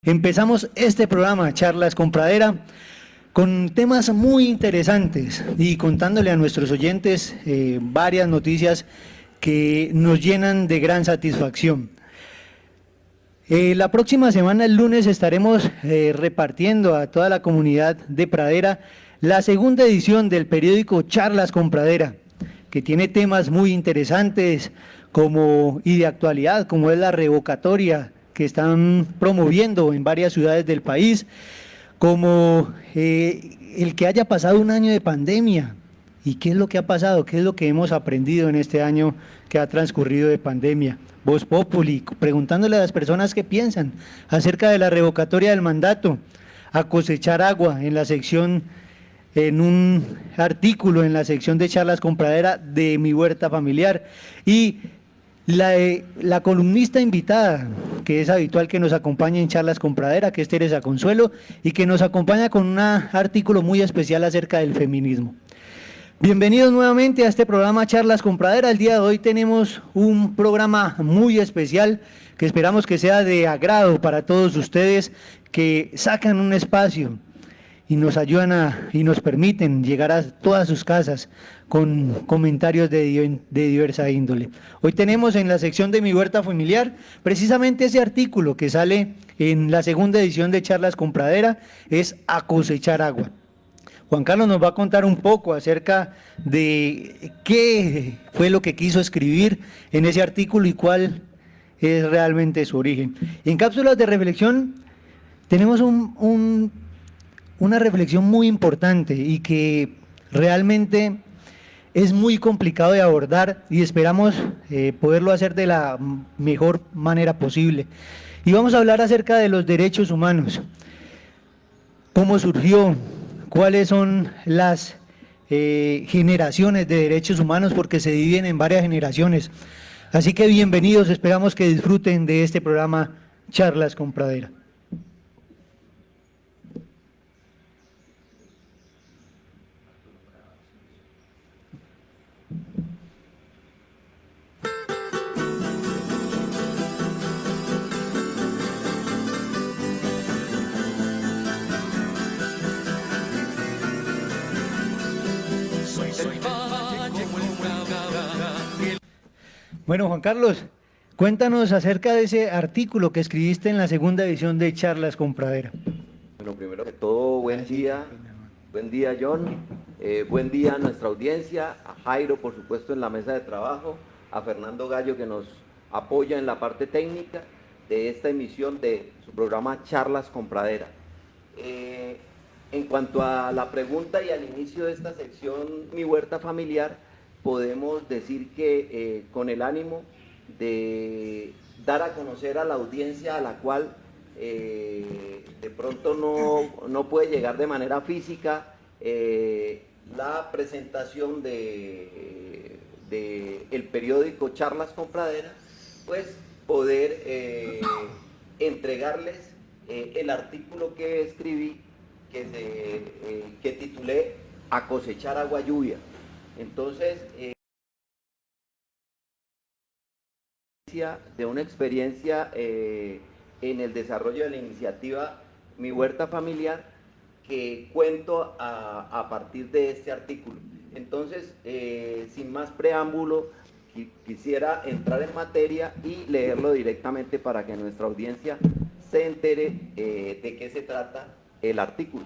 Empezamos este programa, Charlas con Pradera, con temas muy interesantes y contándole a nuestros oyentes varias noticias que nos llenan de gran satisfacción. La próxima semana, el lunes, estaremos repartiendo a toda la comunidad de Pradera la segunda edición del periódico Charlas con Pradera, que tiene temas muy interesantes y de actualidad, como es la revocatoria que están promoviendo en varias ciudades del país, como el que haya pasado un año de pandemia. ¿Y qué es lo que ha pasado? ¿Qué es lo que hemos aprendido en este año que ha transcurrido de pandemia? Voz Populi, preguntándole a las personas qué piensan acerca de la revocatoria del mandato, a cosechar agua en un artículo en la sección de charlas con Pradera de Mi Huerta Familiar, y la columnista invitada, que es habitual que nos acompañe en charlas con Pradera, que es Teresa Consuelo, y que nos acompaña con un artículo muy especial acerca del feminismo. Bienvenidos nuevamente a este programa Charlas con Pradera. El día de hoy tenemos un programa muy especial que esperamos que sea de agrado para todos ustedes, que sacan un espacio y nos ayudan y nos permiten llegar a todas sus casas con comentarios de diversa índole. Hoy tenemos en la sección de Mi Huerta Familiar precisamente ese artículo que sale en la segunda edición de Charlas con Pradera, es A cosechar agua. Juan Carlos nos va a contar un poco acerca de qué fue lo que quiso escribir en ese artículo y cuál es realmente su origen. En cápsulas de reflexión tenemos una reflexión muy importante y que realmente es muy complicado de abordar y esperamos poderlo hacer de la mejor manera posible. Y vamos a hablar acerca de los derechos humanos, cómo surgió, cuáles son las generaciones de derechos humanos, porque se dividen en varias generaciones. Así que bienvenidos, esperamos que disfruten de este programa Charlas con Pradera. Bueno, Juan Carlos, cuéntanos acerca de ese artículo que escribiste en la segunda edición de Charlas con Pradera. Bueno, primero que todo, buen día John, buen día a nuestra audiencia, a Jairo por supuesto en la mesa de trabajo, a Fernando Gallo que nos apoya en la parte técnica de esta emisión de su programa Charlas con Pradera. En cuanto a la pregunta y al inicio de esta sección, Mi Huerta Familiar, podemos decir que con el ánimo de dar a conocer a la audiencia a la cual de pronto no puede llegar de manera física la presentación de el periódico Charlas con Pradera, pues poder entregarles el artículo que escribí que titulé A cosechar agua lluvia. Entonces, de una experiencia en el desarrollo de la iniciativa Mi Huerta Familiar, que cuento a partir de este artículo. Entonces, sin más preámbulo, quisiera entrar en materia y leerlo directamente para que nuestra audiencia se entere de qué se trata el artículo.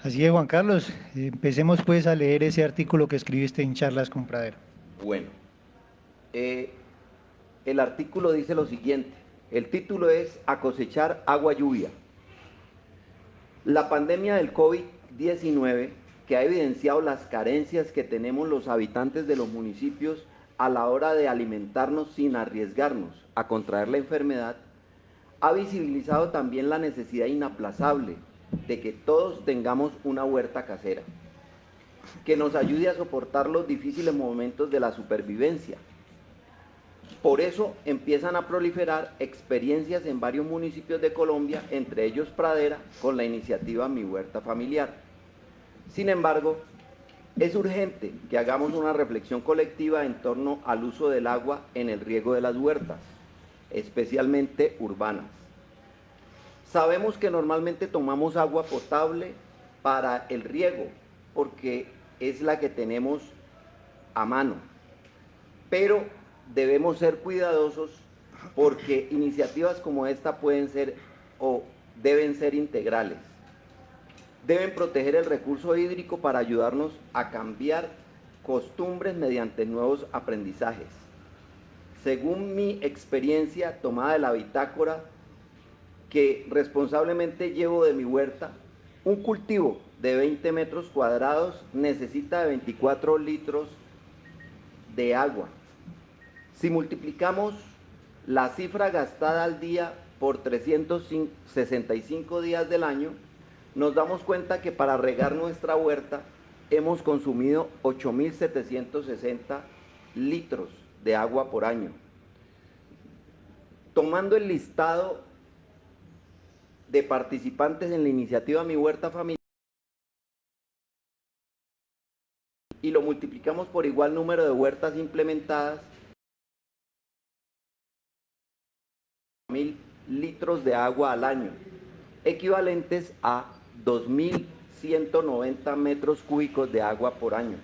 Así es, Juan Carlos, empecemos pues a leer ese artículo que escribiste en Charlas con Pradera. Bueno, el artículo dice lo siguiente, el título es A cosechar agua lluvia. La pandemia del COVID-19, que ha evidenciado las carencias que tenemos los habitantes de los municipios a la hora de alimentarnos sin arriesgarnos a contraer la enfermedad, ha visibilizado también la necesidad inaplazable de que todos tengamos una huerta casera, que nos ayude a soportar los difíciles momentos de la supervivencia. Por eso empiezan a proliferar experiencias en varios municipios de Colombia, entre ellos Pradera, con la iniciativa Mi Huerta Familiar. Sin embargo, es urgente que hagamos una reflexión colectiva en torno al uso del agua en el riego de las huertas, especialmente urbanas. Sabemos que normalmente tomamos agua potable para el riego, porque es la que tenemos a mano, pero debemos ser cuidadosos porque iniciativas como esta pueden ser o deben ser integrales. Deben proteger el recurso hídrico para ayudarnos a cambiar costumbres mediante nuevos aprendizajes. Según mi experiencia tomada de la bitácora que responsablemente llevo de mi huerta, un cultivo de 20 metros cuadrados necesita de 24 litros de agua. Si multiplicamos la cifra gastada al día por 365 días del año, nos damos cuenta que para regar nuestra huerta hemos consumido 8.760 litros de agua por año. Tomando el listado de participantes en la iniciativa Mi Huerta Familiar y lo multiplicamos por igual número de huertas implementadas, 1.000 litros de agua al año, equivalentes a 2.190 metros cúbicos de agua por año.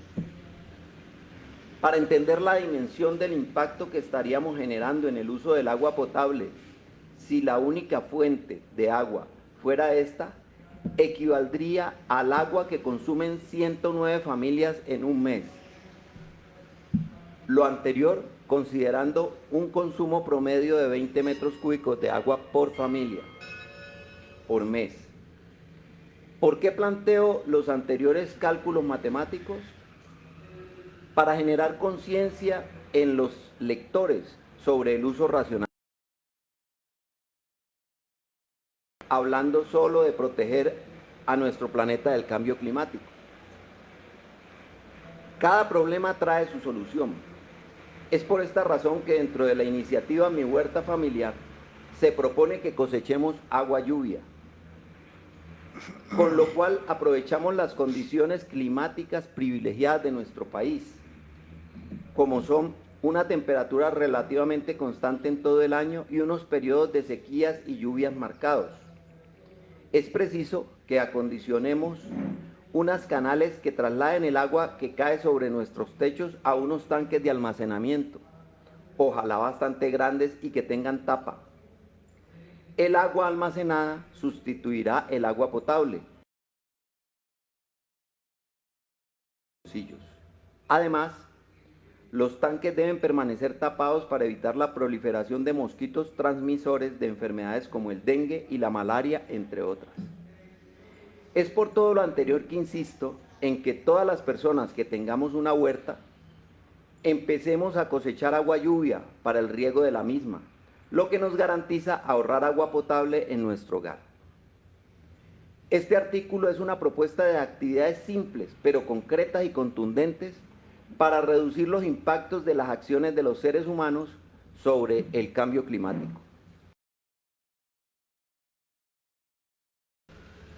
Para entender la dimensión del impacto que estaríamos generando en el uso del agua potable, si la única fuente de agua fuera esta, equivaldría al agua que consumen 109 familias en un mes. Lo anterior considerando un consumo promedio de 20 metros cúbicos de agua por familia, por mes. ¿Por qué planteo los anteriores cálculos matemáticos? Para generar conciencia en los lectores sobre el uso racional. Hablando solo de proteger a nuestro planeta del cambio climático. Cada problema trae su solución. Es por esta razón que dentro de la iniciativa Mi Huerta Familiar se propone que cosechemos agua lluvia, con lo cual aprovechamos las condiciones climáticas privilegiadas de nuestro país, como son una temperatura relativamente constante en todo el año y unos periodos de sequías y lluvias marcados. Es preciso que acondicionemos unas canales que trasladen el agua que cae sobre nuestros techos a unos tanques de almacenamiento, ojalá bastante grandes y que tengan tapa. El agua almacenada sustituirá el agua potable. Además, los tanques deben permanecer tapados para evitar la proliferación de mosquitos transmisores de enfermedades como el dengue y la malaria, entre otras. Es por todo lo anterior que insisto en que todas las personas que tengamos una huerta empecemos a cosechar agua lluvia para el riego de la misma, lo que nos garantiza ahorrar agua potable en nuestro hogar. Este artículo es una propuesta de actividades simples, pero concretas y contundentes para reducir los impactos de las acciones de los seres humanos sobre el cambio climático.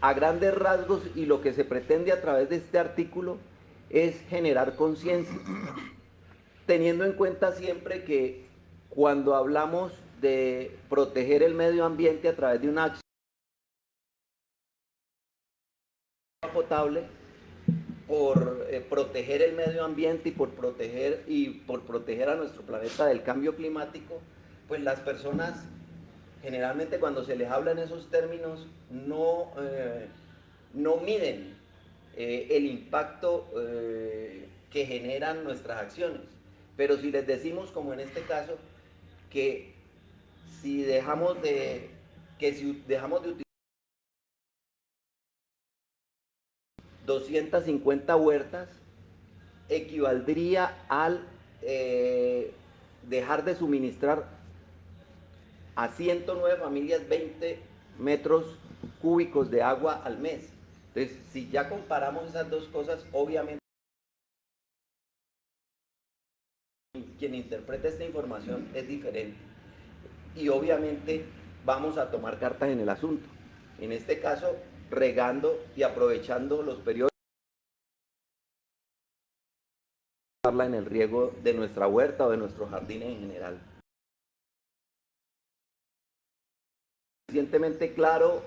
A grandes rasgos, y lo que se pretende a través de este artículo es generar conciencia, teniendo en cuenta siempre que cuando hablamos de proteger el medio ambiente a través de una acción potable, por proteger el medio ambiente y por proteger a nuestro planeta del cambio climático, pues las personas generalmente cuando se les habla en esos términos no miden el impacto que generan nuestras acciones. Pero si les decimos, como en este caso, que si dejamos de utilizar 250 huertas, equivaldría al dejar de suministrar a 109 familias 20 metros cúbicos de agua al mes. Entonces, si ya comparamos esas dos cosas, obviamente quien interpreta esta información es diferente. Y obviamente vamos a tomar cartas en el asunto. En este caso, regando y aprovechando los periodos en el riego de nuestra huerta o de nuestros jardines en general. suficientemente claro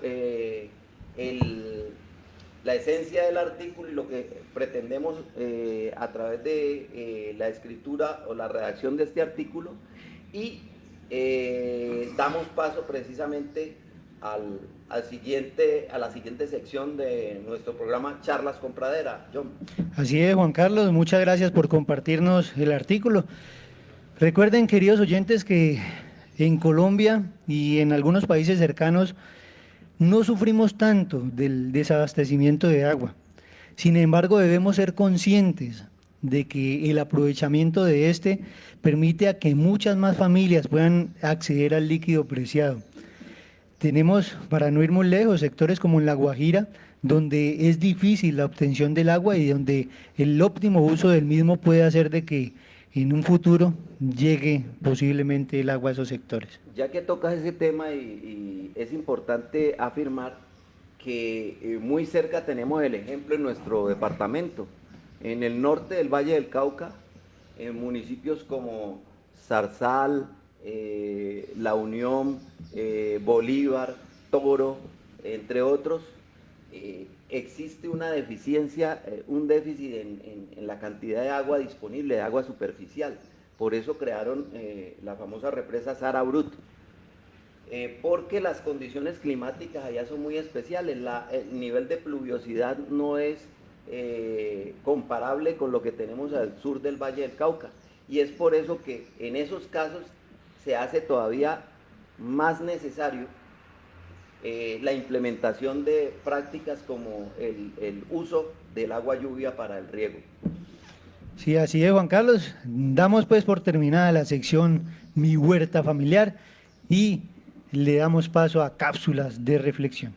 la esencia del artículo y lo que pretendemos a través de la escritura o la redacción de este artículo, y damos paso precisamente a la siguiente sección de nuestro programa Charlas con Pradera. John. Así es, Juan Carlos, muchas gracias por compartirnos el artículo. Recuerden, queridos oyentes, que en Colombia y en algunos países cercanos no sufrimos tanto del desabastecimiento de agua. Sin embargo, debemos ser conscientes de que el aprovechamiento de este permite a que muchas más familias puedan acceder al líquido preciado. Tenemos, para no ir muy lejos, sectores como en La Guajira, donde es difícil la obtención del agua y donde el óptimo uso del mismo puede hacer de que en un futuro llegue posiblemente el agua a esos sectores. Ya que tocas ese tema y es importante afirmar que muy cerca tenemos el ejemplo en nuestro departamento, en el norte del Valle del Cauca, en municipios como Zarzal, La Unión, Bolívar, Toro, entre otros, existe una deficiencia, un déficit en la cantidad de agua disponible, de agua superficial. Por eso crearon la famosa represa Sara Brut, porque las condiciones climáticas allá son muy especiales. El nivel de pluviosidad no es comparable con lo que tenemos al sur del Valle del Cauca, y es por eso que en esos casos se hace todavía más necesario la implementación de prácticas como el uso del agua lluvia para el riego. Sí, así es, Juan Carlos. Damos pues por terminada la sección Mi Huerta Familiar y le damos paso a cápsulas de reflexión.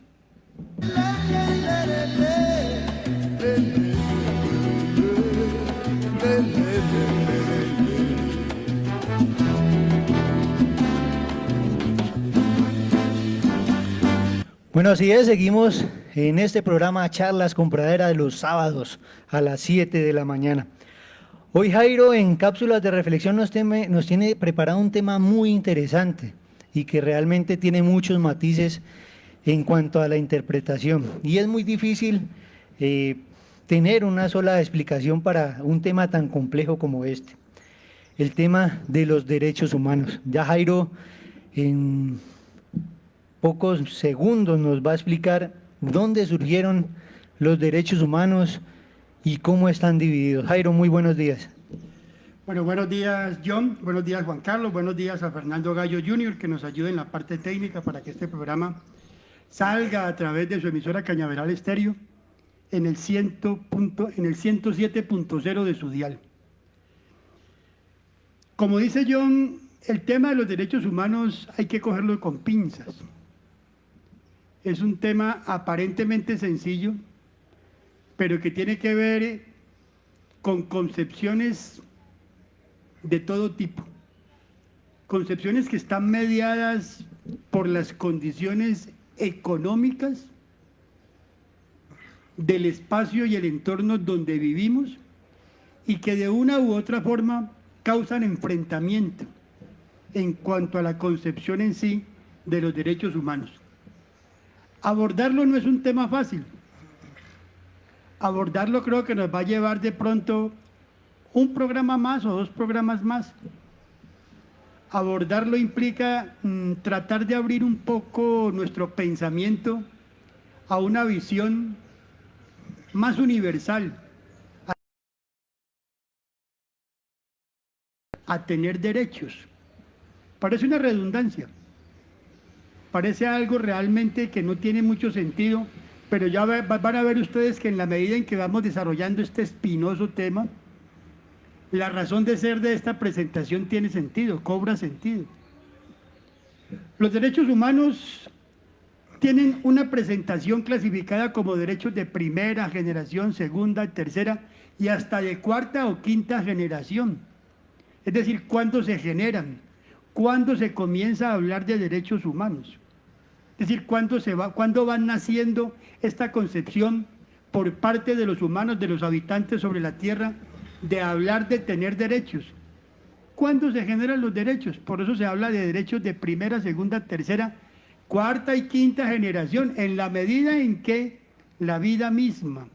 Bueno, así es, seguimos en este programa Charlas con Pradera de los sábados a las 7 de la mañana. Hoy Jairo en cápsulas de reflexión nos tiene preparado un tema muy interesante y que realmente tiene muchos matices en cuanto a la interpretación. Y es muy difícil tener una sola explicación para un tema tan complejo como este. El tema de los derechos humanos. Ya Jairo en pocos segundos nos va a explicar dónde surgieron los derechos humanos y cómo están divididos. Jairo, muy buenos días. Bueno, buenos días John, buenos días Juan Carlos, buenos días a Fernando Gallo Jr., que nos ayuda en la parte técnica para que este programa salga a través de su emisora Cañaveral Estéreo en el 107.0 de su dial. Como dice John, el tema de los derechos humanos hay que cogerlo con pinzas. Es un tema aparentemente sencillo, pero que tiene que ver con concepciones de todo tipo. Concepciones que están mediadas por las condiciones económicas del espacio y el entorno donde vivimos y que de una u otra forma causan enfrentamiento en cuanto a la concepción en sí de los derechos humanos. Abordarlo no es un tema fácil. Abordarlo creo que nos va a llevar de pronto un programa más o dos programas más. Abordarlo implica tratar de abrir un poco nuestro pensamiento a una visión más universal, a tener derechos. Parece una redundancia, parece algo realmente que no tiene mucho sentido, pero ya van a ver ustedes que en la medida en que vamos desarrollando este espinoso tema, la razón de ser de esta presentación tiene sentido, cobra sentido. Los derechos humanos tienen una presentación clasificada como derechos de primera generación, segunda, tercera y hasta de cuarta o quinta generación. Es decir, ¿cuándo se generan? ¿Cuándo se comienza a hablar de derechos humanos? Es decir, ¿cuándo van naciendo esta concepción por parte de los humanos, de los habitantes sobre la tierra, de hablar de tener derechos? ¿Cuándo se generan los derechos? Por eso se habla de derechos de primera, segunda, tercera, cuarta y quinta generación, en la medida en que la vida misma,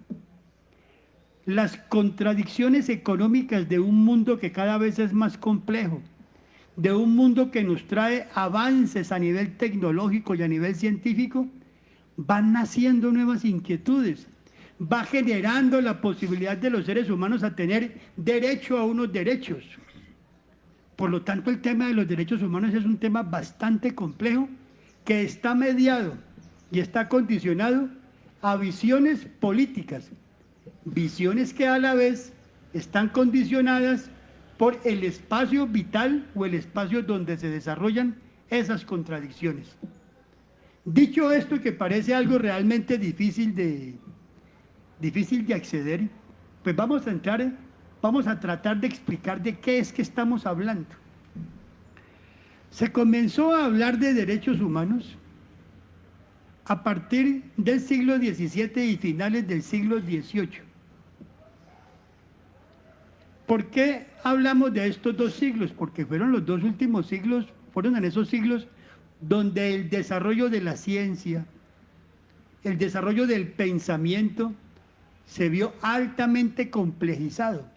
las contradicciones económicas de un mundo que cada vez es más complejo, de un mundo que nos trae avances a nivel tecnológico y a nivel científico, van naciendo nuevas inquietudes, va generando la posibilidad de los seres humanos a tener derecho a unos derechos. Por lo tanto, el tema de los derechos humanos es un tema bastante complejo que está mediado y está condicionado a visiones políticas, visiones que a la vez están condicionadas por el espacio vital o el espacio donde se desarrollan esas contradicciones. Dicho esto, que parece algo realmente difícil de acceder, pues vamos a tratar de explicar de qué es que estamos hablando. Se comenzó a hablar de derechos humanos a partir del siglo XVII y finales del siglo XVIII. ¿Por qué hablamos de estos dos siglos? Porque fueron los dos últimos siglos, fueron en esos siglos donde el desarrollo de la ciencia, el desarrollo del pensamiento se vio altamente complejizado.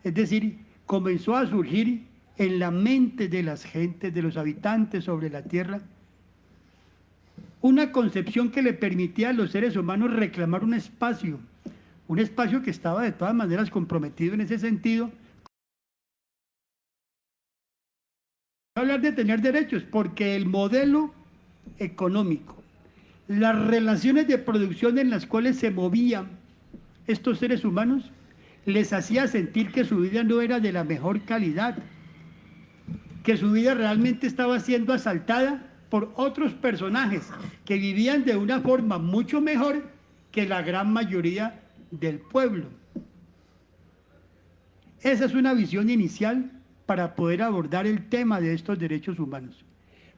Es decir, comenzó a surgir en la mente de las gentes, de los habitantes sobre la tierra, una concepción que le permitía a los seres humanos reclamar un espacio que estaba de todas maneras comprometido en ese sentido. Hablar de tener derechos, porque el modelo económico, las relaciones de producción en las cuales se movían estos seres humanos, les hacía sentir que su vida no era de la mejor calidad, que su vida realmente estaba siendo asaltada por otros personajes que vivían de una forma mucho mejor que la gran mayoría del pueblo. Esa es una visión inicial para poder abordar el tema de estos derechos humanos.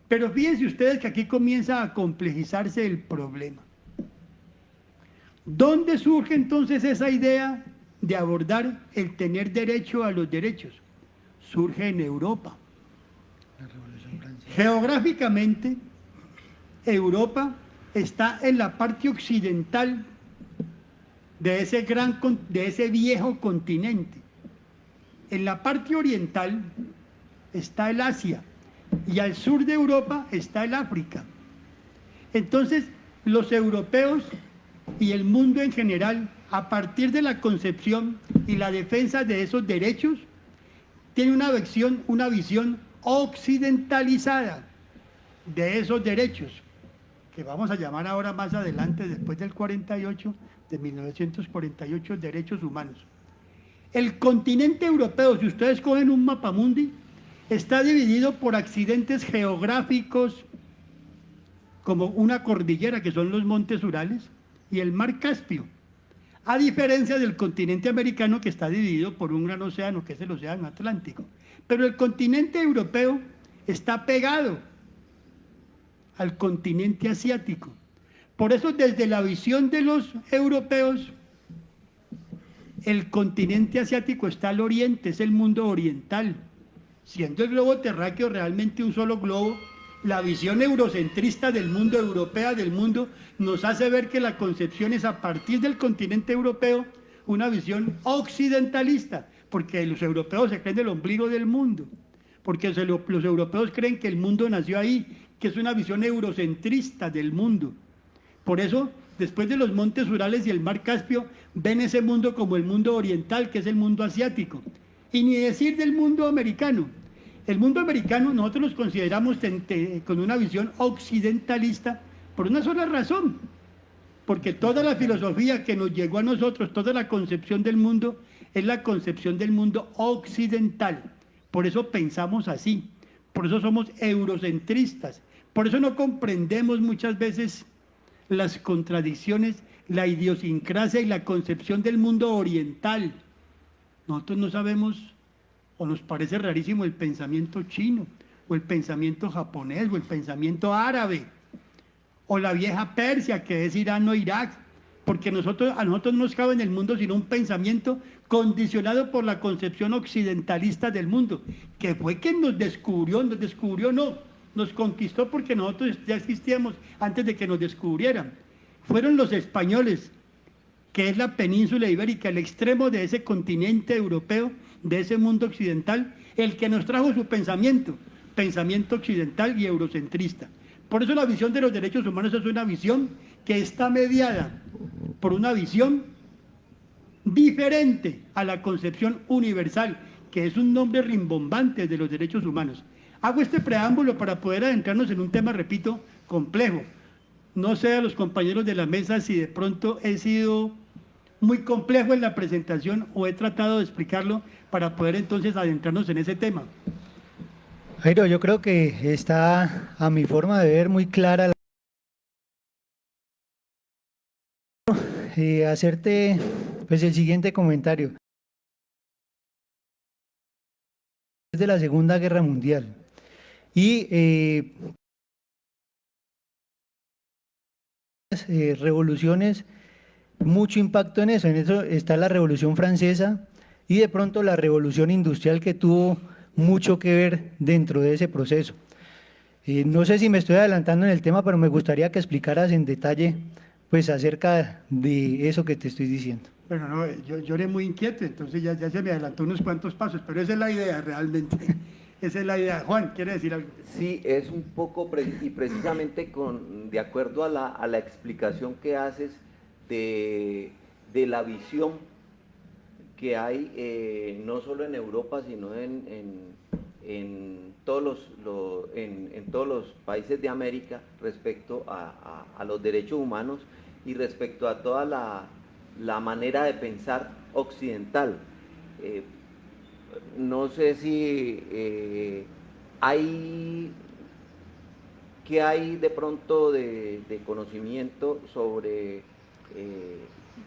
Pero fíjense ustedes que aquí comienza a complejizarse el problema. ¿Dónde surge entonces esa idea de abordar el tener derecho a los derechos? Surge en Europa. Geográficamente, Europa está en la parte occidental de ese viejo continente. En la parte oriental está el Asia y al sur de Europa está el África. Entonces, los europeos y el mundo en general, a partir de la concepción y la defensa de esos derechos, tiene una visión occidentalizada de esos derechos, que vamos a llamar ahora más adelante, después del 48, de 1948, derechos humanos. El continente europeo, si ustedes cogen un mapamundi, está dividido por accidentes geográficos como una cordillera, que son los montes Urales, y el mar Caspio, a diferencia del continente americano, que está dividido por un gran océano, que es el océano Atlántico. Pero el continente europeo está pegado al continente asiático. Por eso, desde la visión de los europeos, el continente asiático está al oriente, es el mundo oriental. Siendo el globo terráqueo realmente un solo globo, la visión eurocentrista del mundo, europea del mundo, nos hace ver que la concepción es a partir del continente europeo una visión occidentalista, porque los europeos se creen el ombligo del mundo, porque los europeos creen que el mundo nació ahí, que es una visión eurocentrista del mundo. Por eso, después de los montes Urales y el mar Caspio, ven ese mundo como el mundo oriental, que es el mundo asiático. Y ni decir del mundo americano. El mundo americano nosotros los consideramos con una visión occidentalista por una sola razón, porque toda la filosofía que nos llegó a nosotros, toda la concepción del mundo, es la concepción del mundo occidental. Por eso pensamos así, por eso somos eurocentristas, por eso no comprendemos muchas veces las contradicciones, la idiosincrasia y la concepción del mundo oriental. Nosotros no sabemos, o nos parece rarísimo el pensamiento chino, o el pensamiento japonés, o el pensamiento árabe, o la vieja Persia, que es Irán o Irak, porque a nosotros no nos cabe en el mundo sino un pensamiento condicionado por la concepción occidentalista del mundo, que fue quien nos descubrió nos conquistó porque nosotros ya existíamos antes de que nos descubrieran. Fueron los españoles, que es la península ibérica, el extremo de ese continente europeo, de ese mundo occidental, el que nos trajo su pensamiento occidental y eurocentrista. Por eso la visión de los derechos humanos es una visión que está mediada por una visión diferente a la concepción universal, que es un nombre rimbombante de los derechos humanos. Hago este preámbulo para poder adentrarnos en un tema, repito, complejo. No sé a los compañeros de la mesa si de pronto he sido muy complejo en la presentación o he tratado de explicarlo para poder entonces adentrarnos en ese tema. Jairo, yo creo que está, a mi forma de ver, muy clara. Hacerte pues el siguiente comentario. De la Segunda Guerra Mundial y revoluciones, mucho impacto en eso está la Revolución Francesa y de pronto la Revolución Industrial, que tuvo mucho que ver dentro de ese proceso. No sé si me estoy adelantando en el tema, pero me gustaría que explicaras en detalle pues acerca de eso que te estoy diciendo. Bueno, no, yo era muy inquieto, entonces ya se me adelantó unos cuantos pasos, pero esa es la idea realmente. Esa es la idea. Juan, ¿quiere decir algo? Sí, es un poco, y precisamente de acuerdo a la explicación que haces de la visión que hay, no solo en Europa, sino en todos los países de América, respecto a los derechos humanos y respecto a toda la manera de pensar occidental. No sé si hay de pronto de conocimiento sobre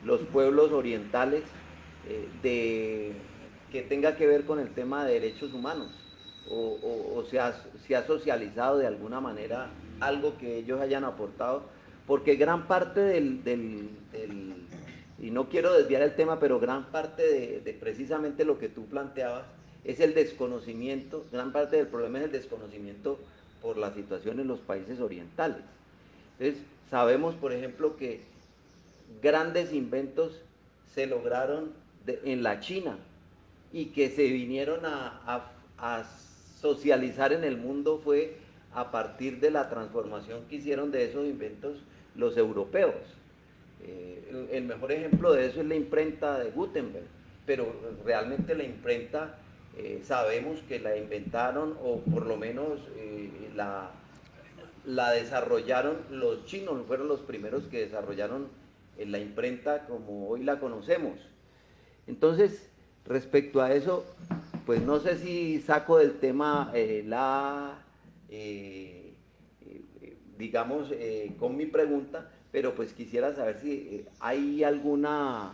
los pueblos orientales que tenga que ver con el tema de derechos humanos, o se ha socializado de alguna manera algo que ellos hayan aportado, porque gran parte y no quiero desviar el tema, pero gran parte de precisamente lo que tú planteabas es el desconocimiento, gran parte del problema es el desconocimiento por la situación en los países orientales. Entonces, sabemos, por ejemplo, que grandes inventos se lograron en la China y que se vinieron a socializar en el mundo fue a partir de la transformación que hicieron de esos inventos los europeos. El mejor ejemplo de eso es la imprenta de Gutenberg, pero realmente la imprenta sabemos que la inventaron, o por lo menos la desarrollaron los chinos, fueron los primeros que desarrollaron la imprenta como hoy la conocemos. Entonces, respecto a eso, pues no sé si saco del tema digamos, con mi pregunta, pero pues quisiera saber si hay alguna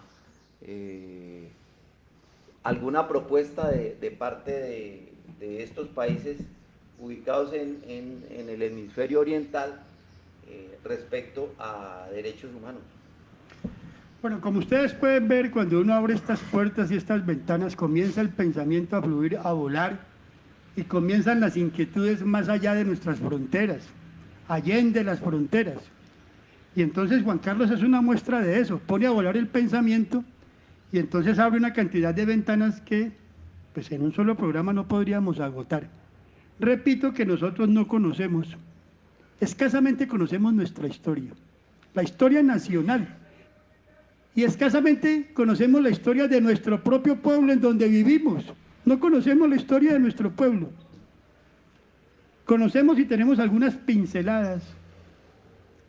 propuesta de parte de estos países ubicados en el hemisferio oriental respecto a derechos humanos. Bueno, como ustedes pueden ver, cuando uno abre estas puertas y estas ventanas, comienza el pensamiento a fluir, a volar, y comienzan las inquietudes más allá de nuestras fronteras, allende las fronteras. Y entonces Juan Carlos es una muestra de eso, pone a volar el pensamiento y entonces abre una cantidad de ventanas que pues en un solo programa no podríamos agotar. Repito que nosotros no conocemos, escasamente conocemos nuestra historia, la historia nacional, y escasamente conocemos la historia de nuestro propio pueblo en donde vivimos. No conocemos la historia de nuestro pueblo. Conocemos y tenemos algunas pinceladas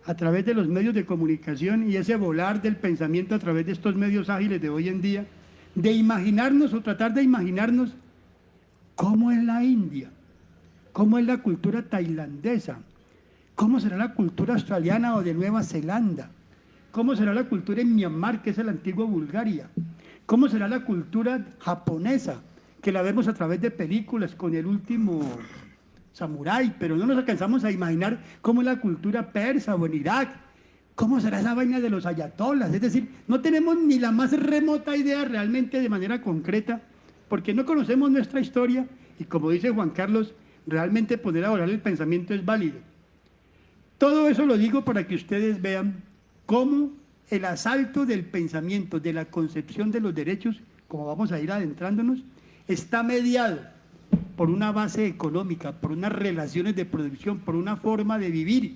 a través de los medios de comunicación y ese volar del pensamiento a través de estos medios ágiles de hoy en día, de imaginarnos o tratar de imaginarnos cómo es la India, cómo es la cultura tailandesa, cómo será la cultura australiana o de Nueva Zelanda, cómo será la cultura en Myanmar, que es la antigua Bulgaria, cómo será la cultura japonesa, que la vemos a través de películas con El Último Samurái, pero no nos alcanzamos a imaginar cómo es la cultura persa o en Irak, cómo será esa vaina de los ayatolas. Es decir, no tenemos ni la más remota idea realmente de manera concreta, porque no conocemos nuestra historia y, como dice Juan Carlos, Realmente poner a volar el pensamiento es válido. Todo eso lo digo para que ustedes vean cómo el asalto del pensamiento, de la concepción de los derechos, como vamos a ir adentrándonos, está mediado por una base económica, por unas relaciones de producción, por una forma de vivir,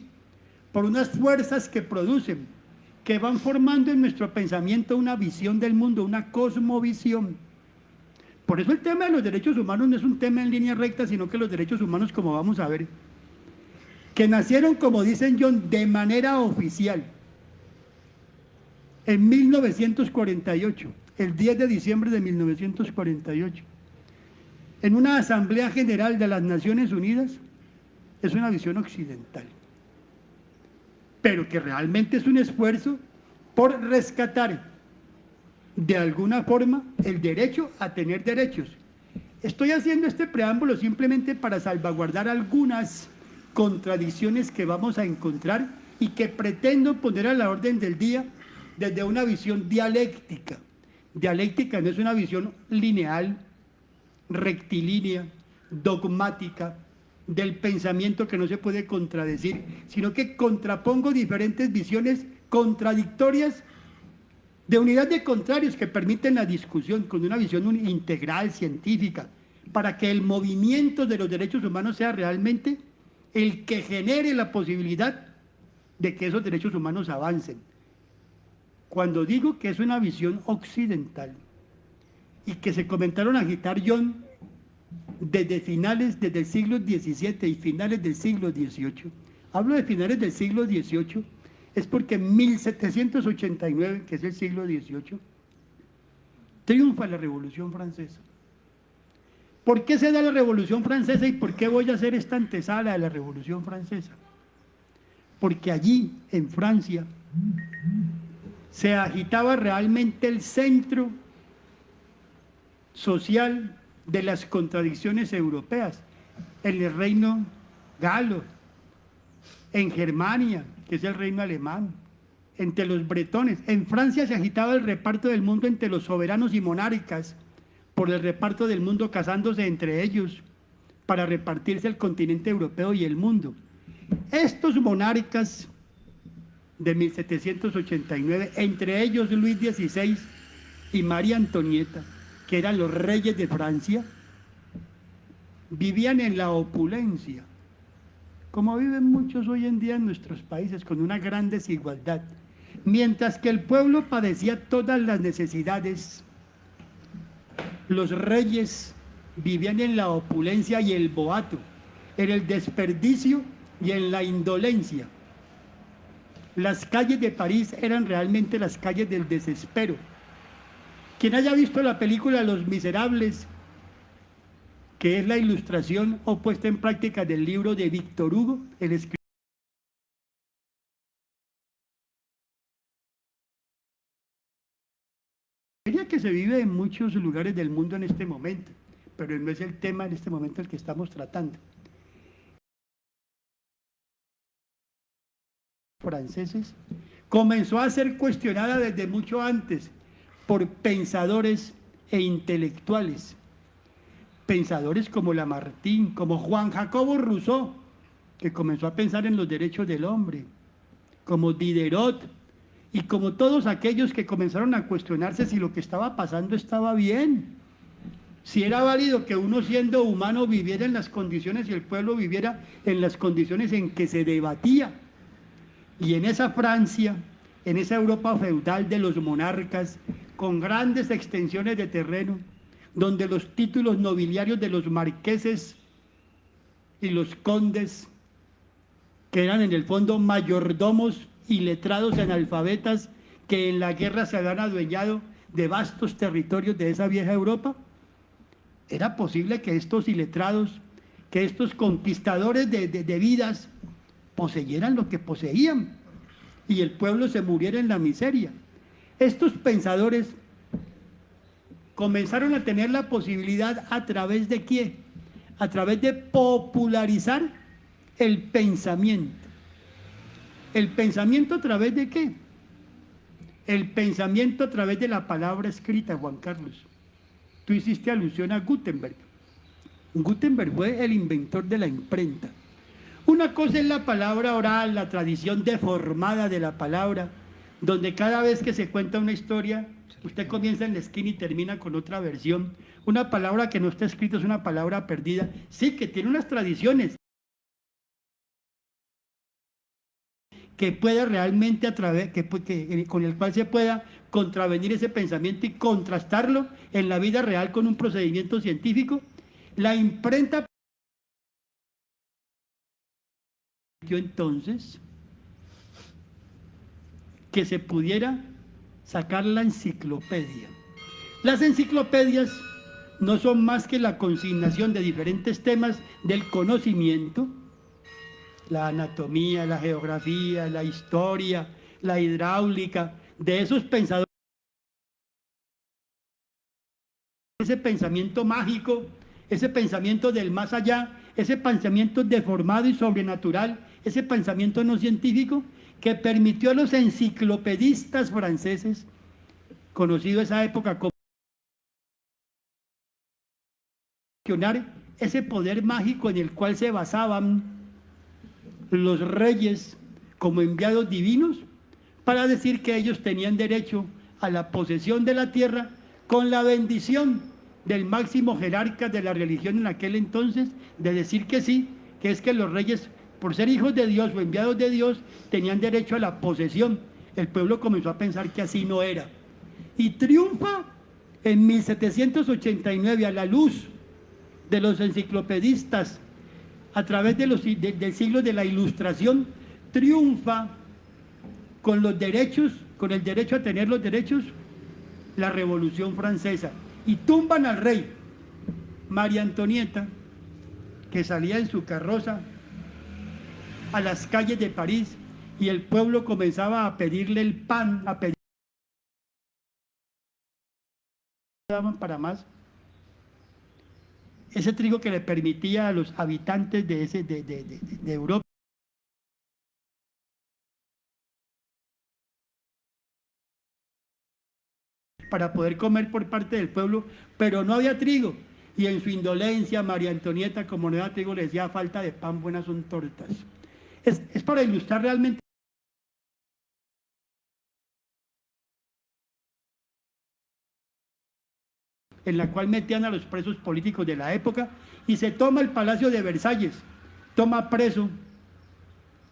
por unas fuerzas que producen, que van formando en nuestro pensamiento una visión del mundo, una cosmovisión. Por eso el tema de los derechos humanos no es un tema en línea recta, sino que los derechos humanos, como vamos a ver, que nacieron, como dicen John, de manera oficial, en 1948, el 10 de diciembre de 1948, en una Asamblea General de las Naciones Unidas, es una visión occidental, pero que realmente es un esfuerzo por rescatar de alguna forma el derecho a tener derechos. Estoy haciendo este preámbulo simplemente para salvaguardar algunas contradicciones que vamos a encontrar y que pretendo poner a la orden del día desde una visión dialéctica. Dialéctica no es una visión lineal, rectilínea, dogmática, del pensamiento que no se puede contradecir, sino que contrapongo diferentes visiones contradictorias de unidad de contrarios que permiten la discusión con una visión integral, científica, para que el movimiento de los derechos humanos sea realmente el que genere la posibilidad de que esos derechos humanos avancen. Cuando digo que es una visión occidental y que se comenzaron a agitar, John, desde el siglo XVII y finales del siglo XVIII, hablo de finales del siglo XVIII, es porque en 1789, que es el siglo XVIII, triunfa la Revolución Francesa. ¿Por qué se da la Revolución Francesa y por qué voy a hacer esta antesala de la Revolución Francesa? Porque allí, en Francia, se agitaba realmente el centro social de las contradicciones europeas, en el reino galo, en Germania, que es el reino alemán, entre los bretones. En Francia se agitaba el reparto del mundo entre los soberanos y monarcas, por el reparto del mundo casándose entre ellos, para repartirse el continente europeo y el mundo. Estos monarcas de 1789, entre ellos Luis XVI y María Antonieta, que eran los reyes de Francia, vivían en la opulencia, como viven muchos hoy en día en nuestros países, con una gran desigualdad. Mientras que el pueblo padecía todas las necesidades, los reyes vivían en la opulencia y el boato, en el desperdicio y en la indolencia. Las calles de París eran realmente las calles del desespero. Quien haya visto la película Los Miserables, que es la ilustración o puesta en práctica del libro de Víctor Hugo, el escritor que se vive en muchos lugares del mundo en este momento, pero no es el tema en este momento el que estamos tratando. Franceses comenzó a ser cuestionada desde mucho antes por pensadores e intelectuales, pensadores como Lamartine, como Juan Jacobo Rousseau, que comenzó a pensar en los derechos del hombre, como Diderot, y como todos aquellos que comenzaron a cuestionarse si lo que estaba pasando estaba bien, si era válido que uno siendo humano viviera en las condiciones y el pueblo viviera en las condiciones en que se debatía. Y en esa Francia, en esa Europa feudal de los monarcas, con grandes extensiones de terreno, donde los títulos nobiliarios de los marqueses y los condes, que eran en el fondo mayordomos y letrados analfabetas que en la guerra se habían adueñado de vastos territorios de esa vieja Europa, era posible que estos iletrados, que estos conquistadores de vidas poseyeran lo que poseían y el pueblo se muriera en la miseria. Estos pensadores comenzaron a tener la posibilidad, ¿a través de qué? A través de popularizar el pensamiento. ¿El pensamiento a través de qué? El pensamiento a través de la palabra escrita, Juan Carlos. Tú hiciste alusión a Gutenberg. Gutenberg fue el inventor de la imprenta. Una cosa es la palabra oral, la tradición deformada de la palabra, donde cada vez que se cuenta una historia, usted comienza en la esquina y termina con otra versión. Una palabra que no está escrita es una palabra perdida. Sí, que tiene unas tradiciones que pueda realmente con el cual se pueda contravenir ese pensamiento y contrastarlo en la vida real con un procedimiento científico. La imprenta entonces que se pudiera sacar la enciclopedia. Las enciclopedias no son más que la consignación de diferentes temas del conocimiento, la anatomía, la geografía, la historia, la hidráulica, de esos pensadores, ese pensamiento mágico, ese pensamiento del más allá, ese pensamiento deformado y sobrenatural, ese pensamiento no científico que permitió a los enciclopedistas franceses, conocido esa época como ese poder mágico en el cual se basaban los reyes como enviados divinos para decir que ellos tenían derecho a la posesión de la tierra con la bendición del máximo jerarca de la religión en aquel entonces, de decir que sí, que es que los reyes, por ser hijos de Dios o enviados de Dios, tenían derecho a la posesión. El pueblo comenzó a pensar que así no era. Y triunfa en 1789 a la luz de los enciclopedistas, a través del siglo de la Ilustración, triunfa con los derechos, con el derecho a tener los derechos, la Revolución Francesa. Y tumban al rey. María Antonieta, que salía en su carroza a las calles de París, y el pueblo comenzaba a pedirle el pan, a pedir para más. Ese trigo que le permitía a los habitantes de Europa para poder comer por parte del pueblo, pero no había trigo. Y en su indolencia, María Antonieta, como no había trigo, le decía: falta de pan, buenas son tortas. Es para ilustrar realmente en la cual metían a los presos políticos de la época, y se toma el Palacio de Versalles, toma preso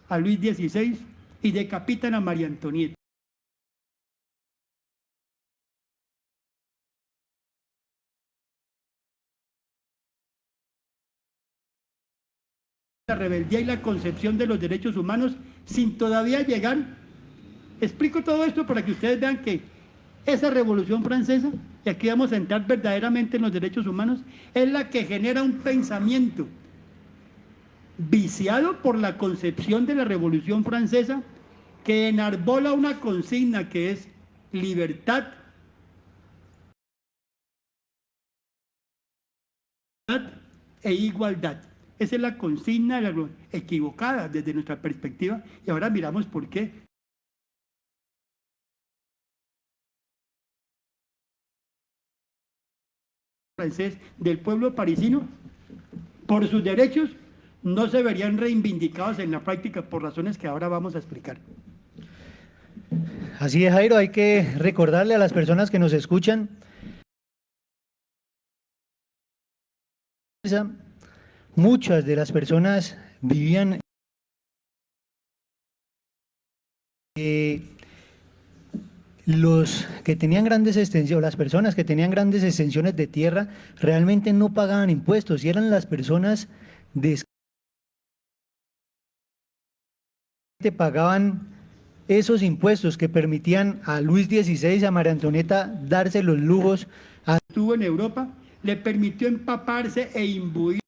a Luis XVI y decapitan a María Antonieta. La rebeldía y la concepción de los derechos humanos sin todavía llegar. Explico todo esto para que ustedes vean que esa Revolución Francesa, y aquí vamos a entrar verdaderamente en los derechos humanos, es la que genera un pensamiento viciado por la concepción de la Revolución Francesa, que enarbola una consigna que es libertad e igualdad. Esa es la consigna equivocada desde nuestra perspectiva, y ahora miramos por qué. Francés del pueblo parisino, por sus derechos, no se verían reivindicados en la práctica por razones que ahora vamos a explicar. Así es, Jairo, hay que recordarle a las personas que nos escuchan muchas de las personas vivían los que tenían grandes extensiones, las personas que tenían grandes extensiones de tierra realmente no pagaban impuestos y eran las personas que pagaban esos impuestos que permitían a Luis XVI y a María Antonieta darse los lujos. Estuvo en Europa, le permitió empaparse e imbuir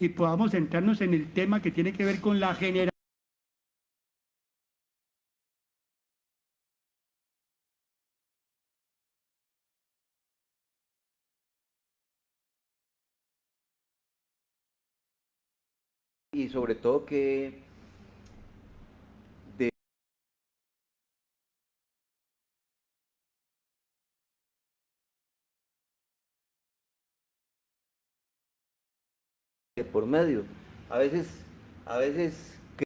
y podamos centrarnos en el tema que tiene que ver con la generación. Y sobre todo que por medio. A veces